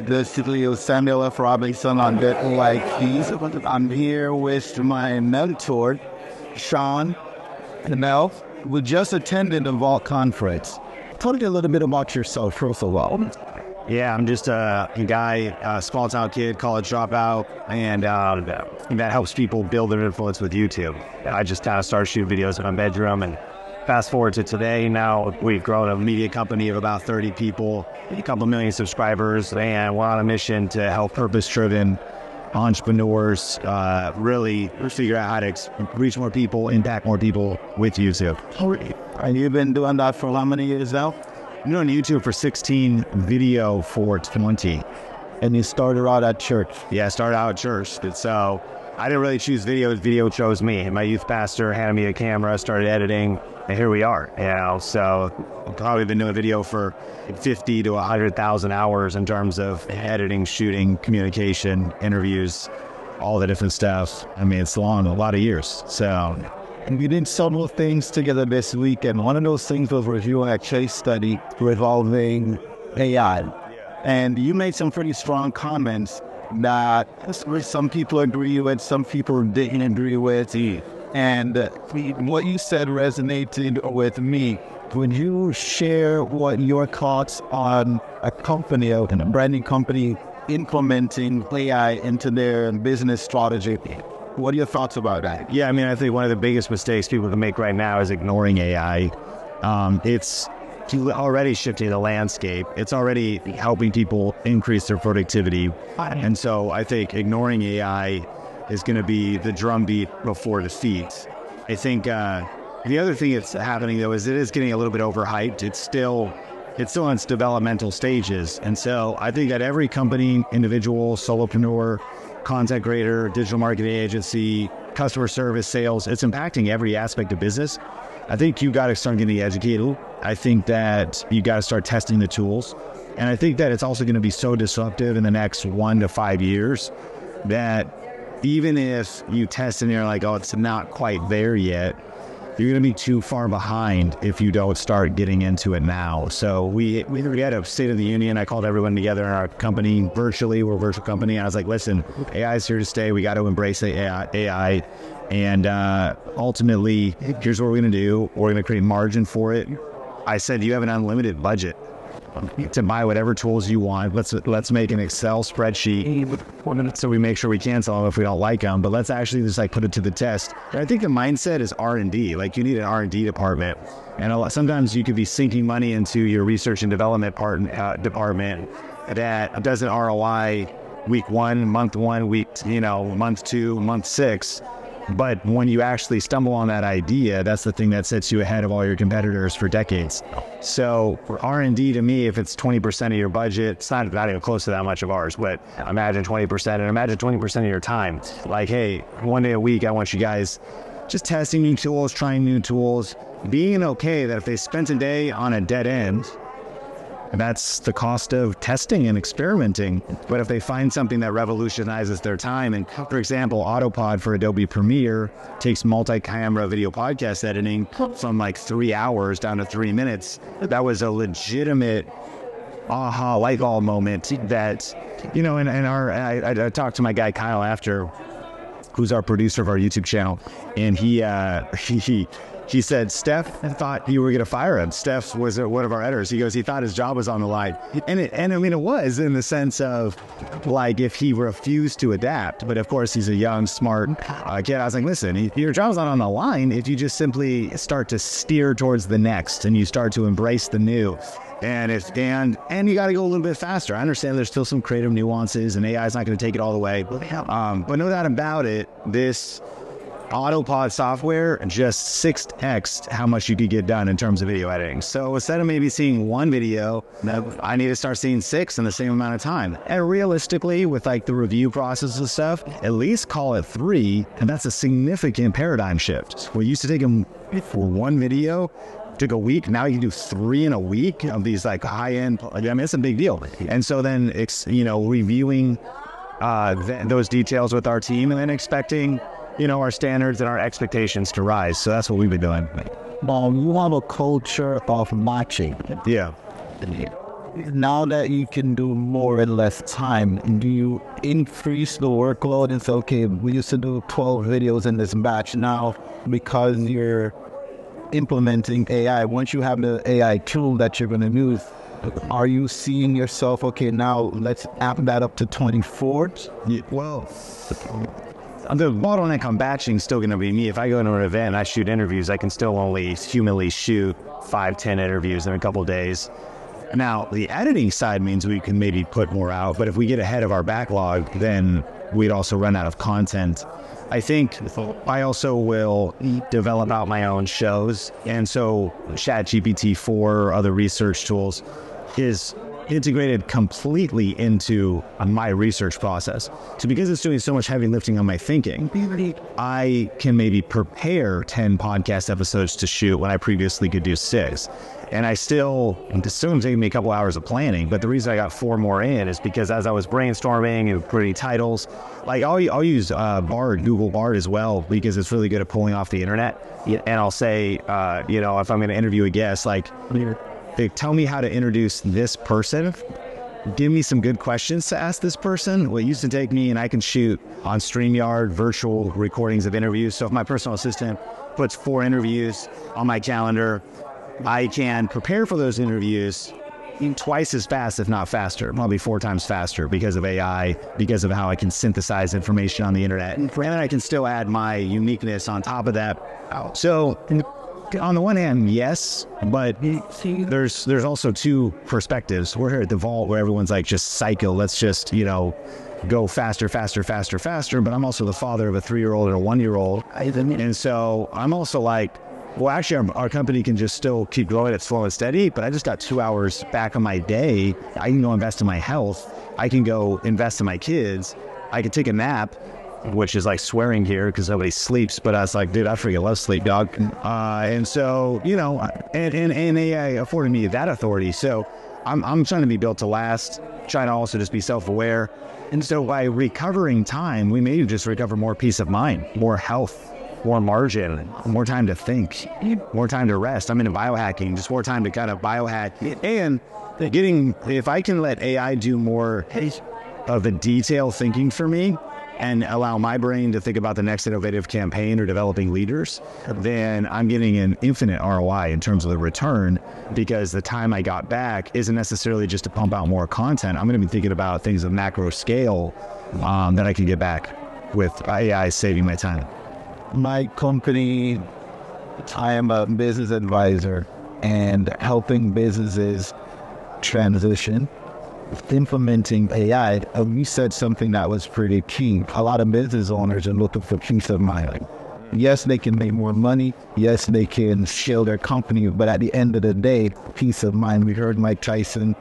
the Cannell Samuel F on that like keys. I'm here with my mentor, Sean Cannell. We just attended the Vault conference. Tell me a little bit about yourself, first of all. Yeah, I'm just a guy, small town kid, college dropout, and that helps people build their influence with YouTube. I just kind of started shooting videos in my bedroom, and fast forward to today, now we've grown a media company of about 30 people, a couple million subscribers, and we're on a mission to help purpose-driven entrepreneurs really figure out how to reach more people, impact more people with YouTube. And you've been doing that for how many years now? I've been on YouTube for 16, video for 20. And you started out at church? Yeah, I started out at church. So I didn't really choose video. Video chose me. My youth pastor handed me a camera, started editing, and here we are. So I've probably been doing video for 50 to 100,000 hours in terms of editing, shooting, communication, interviews, all the different stuff. I mean, it's long, a lot of years. So. And we did several things together this week, and one of those things was reviewing a case study revolving AI. And you made some pretty strong comments that some people agree with, some people didn't agree with. And what you said resonated with me. Would you share what your thoughts on a company, a branding company, implementing AI into their business strategy? What are your thoughts about that? Yeah, I mean, I think one of the biggest mistakes people can make right now is ignoring AI. It's already shifting the landscape. It's already helping people increase their productivity. And so I think ignoring AI is going to be the drumbeat before defeat. I think the other thing that's happening, though, is it is getting a little bit overhyped. It's still in its developmental stages. And so I think that every company, individual, solopreneur, content creator, digital marketing agency, customer service, sales, it's impacting every aspect of business. I think you got to start getting educated. I think that you got to start testing the tools. And I think that it's also going to be so disruptive in the next 1 to 5 years that even if you test and you're like, oh, it's not quite there yet, you're going to be too far behind if you don't start getting into it now. So we had a State of the Union. I called everyone together in our company virtually. We're a virtual company. I was like, listen, AI is here to stay. We got to embrace the AI. And ultimately, here's what we're going to do. We're going to create margin for it. I said, you have an unlimited budget to buy whatever tools you want. Let's make an Excel spreadsheet so we make sure we cancel them if we don't like them. But let's actually just put it to the test. And I think the mindset is R&D. Like, you need an R&D department. And sometimes you could be sinking money into your research and development department that doesn't ROI week 1, month 1, month 2, month 6. But when you actually stumble on that idea, that's the thing that sets you ahead of all your competitors for decades. So for R&D, to me, if it's 20% of your budget, it's not even close to that much of ours, but imagine 20%, and imagine 20% of your time. Like, hey, 1 day a week, I want you guys just testing new tools, trying new tools, being okay that if they spent a day on a dead end, that's the cost of testing and experimenting. But if they find something that revolutionizes their time, and for example, Autopod for Adobe Premiere takes multi-camera video podcast editing from 3 hours down to 3 minutes, that was a legitimate aha light bulb moment that, I talked to my guy Kyle after, who's our producer of our YouTube channel, and he said, Steph thought you were going to fire him. Steph was one of our editors. He goes, he thought his job was on the line. And it was in the sense of, if he refused to adapt. But of course, he's a young, smart kid. I was like, listen, your job's not on the line if you just simply start to steer towards the next and you start to embrace the new. And you got to go a little bit faster. I understand there's still some creative nuances and AI is not going to take it all the way. But no doubt about it, this Autopod software just 6x how much you could get done in terms of video editing. So instead of maybe seeing 1 video, I need to start seeing 6 in the same amount of time. And realistically, with the review process and stuff, at least call it 3, and that's a significant paradigm shift. We used to take them for 1 video, took a week. Now you can do 3 in a week of these high-end. It's a big deal. And so then it's reviewing those details with our team, and then expecting our standards and our expectations to rise. So that's what we've been doing. You have a culture of matching. Yeah. now that you can do more in less time, do you increase the workload and say, okay, we used to do 12 videos in this batch. Now, because you're implementing AI, once you have the AI tool that you're going to use, are you seeing yourself, okay, now let's amp that up to 24? Well, the bottleneck on batching is still going to be me. If I go into an event and I shoot interviews, I can still only humanly shoot 5-10 interviews in a couple of days. Now, the editing side means we can maybe put more out, but if we get ahead of our backlog, then we'd also run out of content. I think I also will develop out my own shows, and so ChatGPT-4 or other research tools is integrated completely into my research process. So because it's doing so much heavy lifting on my thinking, I can maybe prepare 10 podcast episodes to shoot when I previously could do 6. And it's still taking me a couple hours of planning, but the reason I got 4 more in is because as I was brainstorming and putting titles, like I'll use Bard, Google Bard as well, because it's really good at pulling off the internet. And I'll say, if I'm going to interview a guest, like, tell me how to introduce this person. Give me some good questions to ask this person. Well, it used to take me, and I can shoot on StreamYard virtual recordings of interviews. So if my personal assistant puts 4 interviews on my calendar, I can prepare for those interviews twice as fast, if not faster, probably 4 times faster because of AI, because of how I can synthesize information on the internet. And then I can still add my uniqueness on top of that. So on the one hand, yes, but there's also 2 perspectives. We're here at the Vault where everyone's like, just cycle. Let's just, go faster. But I'm also the father of a 3-year-old and a 1-year-old. And so I'm also like, well, actually, our company can just still keep growing at slow and steady, but I just got 2 hours back on my day. I can go invest in my health. I can go invest in my kids. I can take a nap, which is like swearing here because nobody sleeps, but I was like, dude, I freaking love sleep, dog. And so, and AI afforded me that authority. So I'm trying to be built to last, trying to also just be self-aware. And so by recovering time, we may just recover more peace of mind, more health, more margin, more time to think, more time to rest. I'm into biohacking, just more time to kind of biohack. And if I can let AI do more of the detailed thinking for me and allow my brain to think about the next innovative campaign or developing leaders, then I'm getting an infinite ROI in terms of the return, because the time I got back isn't necessarily just to pump out more content. I'm going to be thinking about things of macro scale that I can get back with AI saving my time. My company, I am a business advisor and helping businesses transition, implementing AI. You said something that was pretty key. A lot of business owners are looking for peace of mind. Yes, they can make more money. Yes, they can scale their company. But at the end of the day, peace of mind. We heard Mike Tyson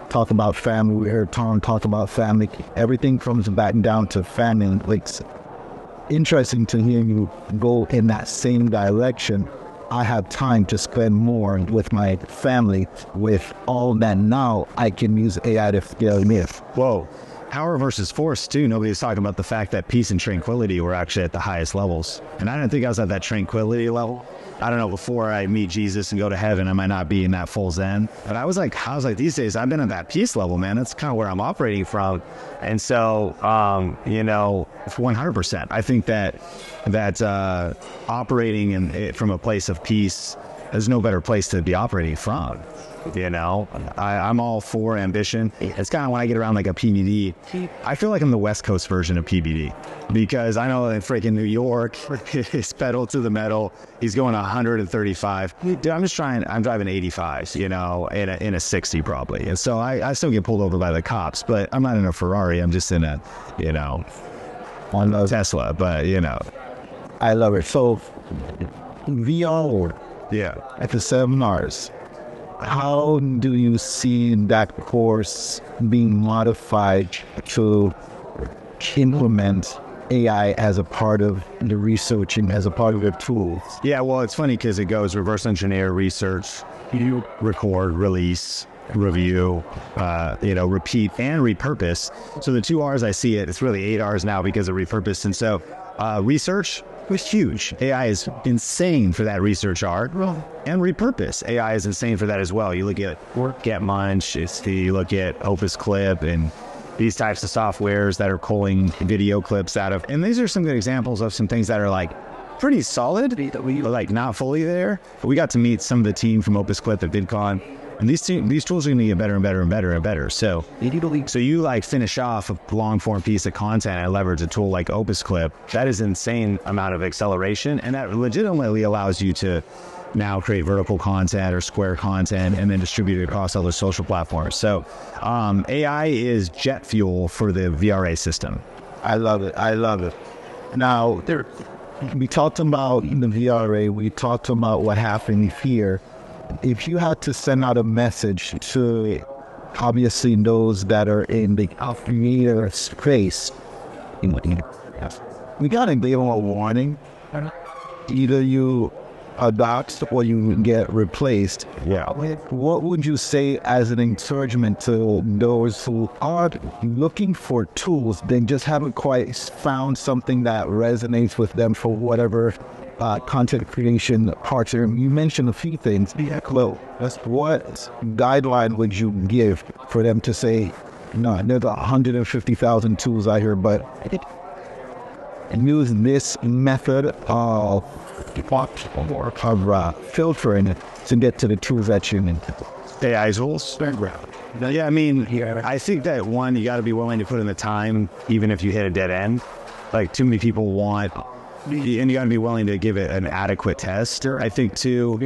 talk about family. We heard Tom talk about family. Everything comes back down to family. It's interesting to hear you go in that same direction. I have time to spend more with my family. With all that now, I can use AI to scale me. Whoa. Power versus force, too. Nobody's talking about the fact that peace and tranquility were actually at the highest levels. And I didn't think I was at that tranquility level. I don't know, before I meet Jesus and go to heaven, I might not be in that full Zen. But I was like, these days, I've been at that peace level, man. That's kind of where I'm operating from. And so, 100%. I think that operating from a place of peace, there's no better place to be operating from. I'm all for ambition. It's kind of when I get around like a PBD, I feel like I'm the West Coast version of PBD, because I know in freaking New York, it's pedal to the metal. He's going 135. Dude, I'm driving 85s, in a 60 probably. And so I still get pulled over by the cops, but I'm not in a Ferrari. I'm just in a, on a Tesla, but I love it. So VR, yeah, at the seminars, how do you see that course being modified to implement AI as a part of the researching, as a part of your tools? Yeah, well, it's funny because it goes reverse engineer, research, you record, release, review, repeat, and repurpose. So the 2 R's I see it's really 8 R's now because of repurpose. And so research, was huge. AI is insane for that research art and repurpose. AI is insane for that as well. You look at GetMunch, you look at Opus Clip and these types of softwares that are pulling video clips out of, and these are some good examples of some things that are like pretty solid, but like not fully there. But we got to meet some of the team from Opus Clip at VidCon. And these tools are going to get better and better and better and better. So you like finish off a long form piece of content and leverage a tool like Opus Clip. That is insane amount of acceleration, and that legitimately allows you to now create vertical content or square content and then distribute it across other social platforms. So AI is jet fuel for the VRA system. I love it. Now, we talked about the VRA. We talked about what happened here. If you had to send out a message to obviously those that are in the creator space, we gotta give them a warning. Either you adopt or you get replaced. Yeah. What would you say as an encouragement to those who are looking for tools, they just haven't quite found something that resonates with them for whatever content creation parts? You mentioned a few things. Well, what guideline would you give for them to say, no, there's 150,000 tools out here, but use this method of filtering to get to the tools that you need? AI tools? Yeah, I mean, I think that one, you got to be willing to put in the time, even if you hit a dead end. Like, too many people want, and you got to be willing to give it an adequate test. I think too,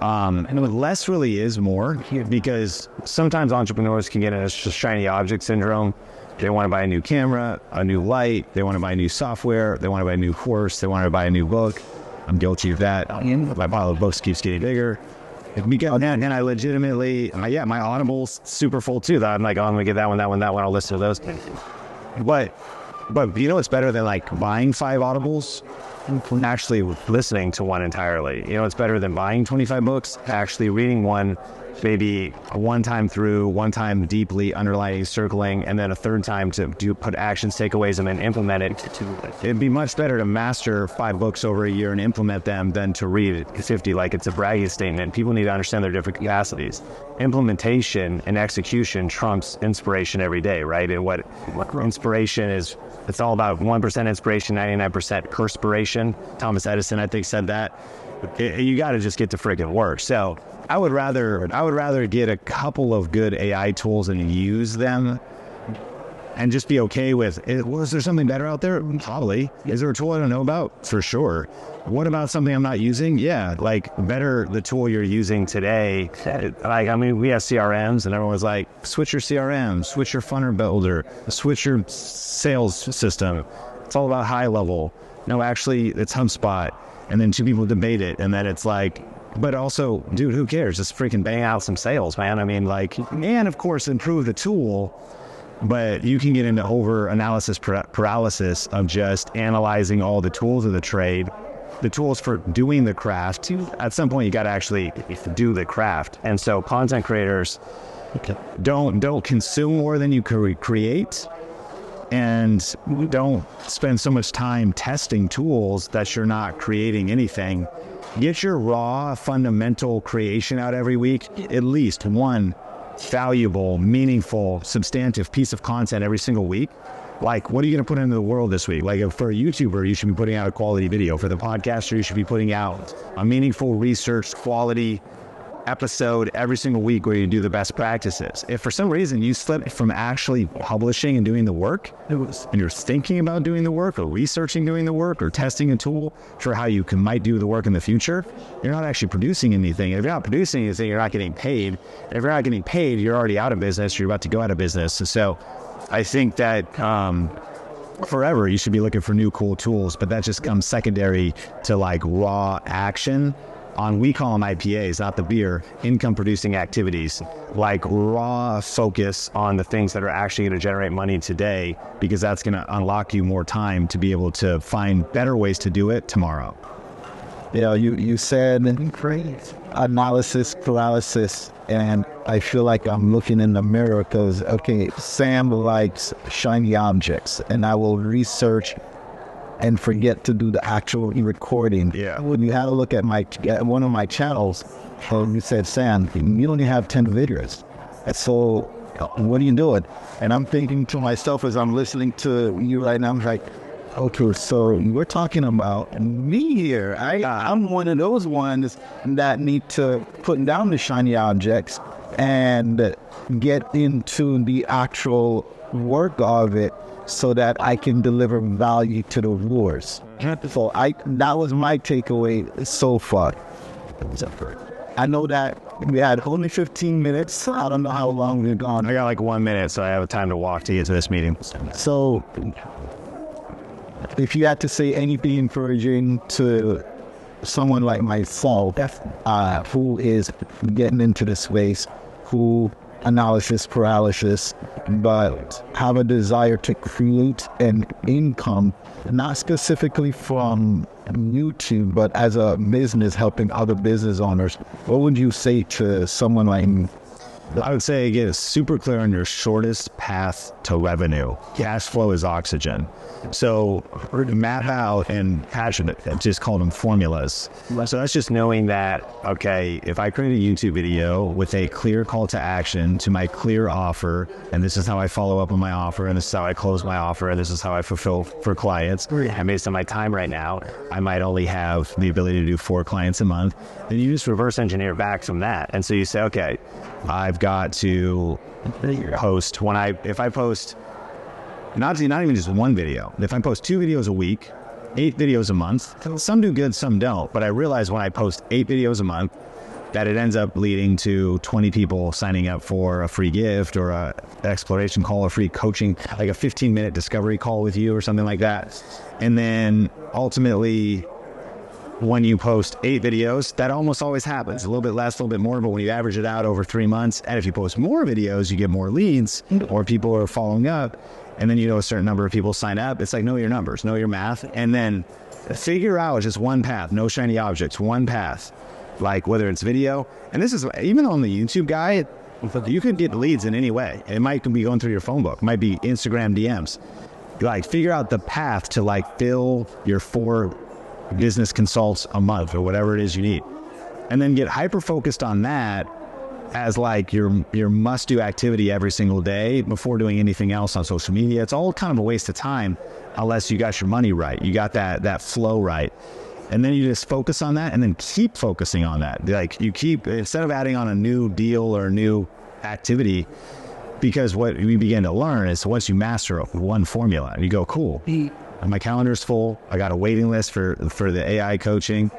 less really is more, because sometimes entrepreneurs can get in a shiny object syndrome. They want to buy a new camera, a new light, they want to buy new software, they want to buy a new course, they want to buy a new book. I'm guilty of that. My pile of books keeps getting bigger. And I legitimately, my Audible's super full too. That I'm like, oh, I'm gonna get that one. I'll listen to those. But you know what's better than like buying 5 Audibles? Actually listening to one entirely. You know what's better than buying 25 books? Actually reading one, maybe one time through, one time deeply underlining, circling, and then a third time to put actions, takeaways, and then implement it. It'd be much better to master 5 books over a year and implement them than to read 50 like it's a bragging statement. People need to understand their different capacities. Implementation and execution trumps inspiration every day, right? And what inspiration is, it's all about 1% inspiration, 99% perspiration. Thomas Edison, I think, said that. You got to just get to freaking work. So I would rather get a couple of good AI tools and use them, and just be okay with it. Was there something better out there? Probably. Is there a tool I don't know about? For sure. What about something I'm not using? Yeah, like better the tool you're using today. Like, I mean, we have CRMs, and everyone's like, switch your CRM, switch your funnel builder, switch your sales system. It's all about high level. No, actually, it's HubSpot. And then 2 people debate it, and then it's like, but also, dude, who cares? Just freaking bang out some sales, man. I mean, like, and of course, improve the tool, but you can get into over-analysis paralysis of just analyzing all the tools of the trade, the tools for doing the craft. At some point, you got to actually do the craft. And so content creators don't consume more than you create, and don't spend so much time testing tools that you're not creating anything. Get your raw, fundamental creation out every week, at least one valuable, meaningful, substantive piece of content every single week. Like, what are you going to put into the world this week? Like, for a YouTuber, you should be putting out a quality video. For the podcaster, you should be putting out a meaningful research quality episode every single week where you do the best practices. If for some reason you slip from actually publishing and doing the work, and you're thinking about doing the work or researching doing the work or testing a tool for how you might do the work in the future, you're not actually producing anything. If you're not producing anything, you're not getting paid. If you're not getting paid, you're already out of business, you're about to go out of business. So I think that forever you should be looking for new cool tools, but that just comes secondary to like raw action on, we call them IPAs, not the beer, income producing activities, like raw focus on the things that are actually going to generate money today, because that's going to unlock you more time to be able to find better ways to do it tomorrow. You know, you said analysis paralysis, and I feel like I'm looking in the mirror because, okay, Sam likes shiny objects, and I will research and forget to do the actual recording. Yeah. When you had a look at one of my channels, you said, Sam, you only have 10 videos. And so what are you doing? And I'm thinking to myself as I'm listening to you right now, I'm like, okay, so we're talking about me here. I'm one of those ones that need to put down the shiny objects and get into the actual work of it so that I can deliver value to the viewers. So that was my takeaway so far. I know that we had only 15 minutes. I don't know how long we've gone. I got like 1 minute, so I have time to walk to get to this meeting. So if you had to say anything encouraging to someone like myself, who is getting into the space, who analysis paralysis, but have a desire to create an income, not specifically from YouTube, but as a business helping other business owners, what would you say to someone like me? I would say get super clear on your shortest path to revenue. Cash flow is oxygen. So map out and passionate, just call them formulas. So that's just knowing that, okay, if I create a YouTube video with a clear call to action to my clear offer, and this is how I follow up on my offer, and this is how I close my offer, and this is how I fulfill for clients, and based on my time right now, I might only have the ability to do 4 clients a month, then you just reverse engineer back from that. And so you say, okay, I've got to post if I post not even just one video, if I post 2 videos a week, 8 videos a month, some do good, some don't. But I realize when I post 8 videos a month, that it ends up leading to 20 people signing up for a free gift or a exploration call, a free coaching, like a 15-minute discovery call with you or something like that. And then ultimately, when you post 8 videos, that almost always happens. A little bit less, a little bit more, but when you average it out over 3 months, and if you post more videos, you get more leads, or people are following up, and then a certain number of people sign up. It's like, know your numbers, know your math, and then figure out just one path, no shiny objects, one path, like whether it's video. And this is, even on the YouTube guy, you could get leads in any way. It might be going through your phone book, it might be Instagram DMs. Like, figure out the path to like fill your 4 business consults a month or whatever it is you need, and then get hyper focused on that as like your must do activity every single day before doing anything else on social media. It's all kind of a waste of time unless you got your money right, you got that flow right, and then you just focus on that and then keep focusing on that. Like, you keep, instead of adding on a new deal or a new activity, because what we begin to learn is once you master one formula, you go, cool, my calendar's full. I got a waiting list for the AI coaching.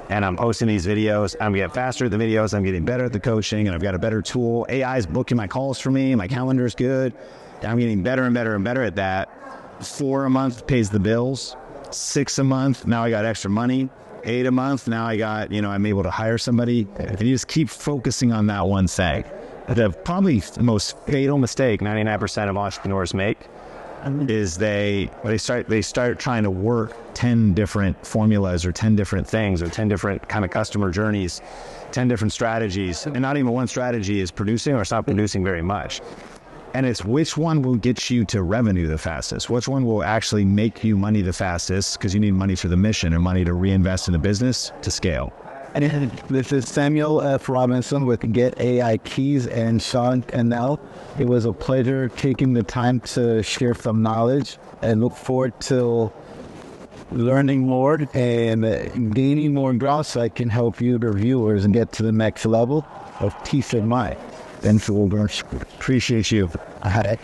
And I'm posting these videos. I'm getting faster at the videos. I'm getting better at the coaching, and I've got a better tool. AI's booking my calls for me. My calendar's good. And I'm getting better and better and better at that. 4 a month pays the bills. 6 a month, now I got extra money. 8 a month, now I got, I'm able to hire somebody. And you just keep focusing on that one thing. The probably most fatal mistake 99% of entrepreneurs make is they start trying to work 10 different formulas or 10 different things or 10 different kind of customer journeys, 10 different strategies, and not even one strategy is producing, or it's not producing very much. And it's which one will get you to revenue the fastest, which one will actually make you money the fastest, because you need money for the mission and money to reinvest in the business to scale. And this is Samuel F. Robinson with Get AI Keys and Sean Cannell. It was a pleasure taking the time to share some knowledge, and look forward to learning more and gaining more ground so I can help you, the viewers, and get to the next level of peace of mind. Thanks for appreciate you. I had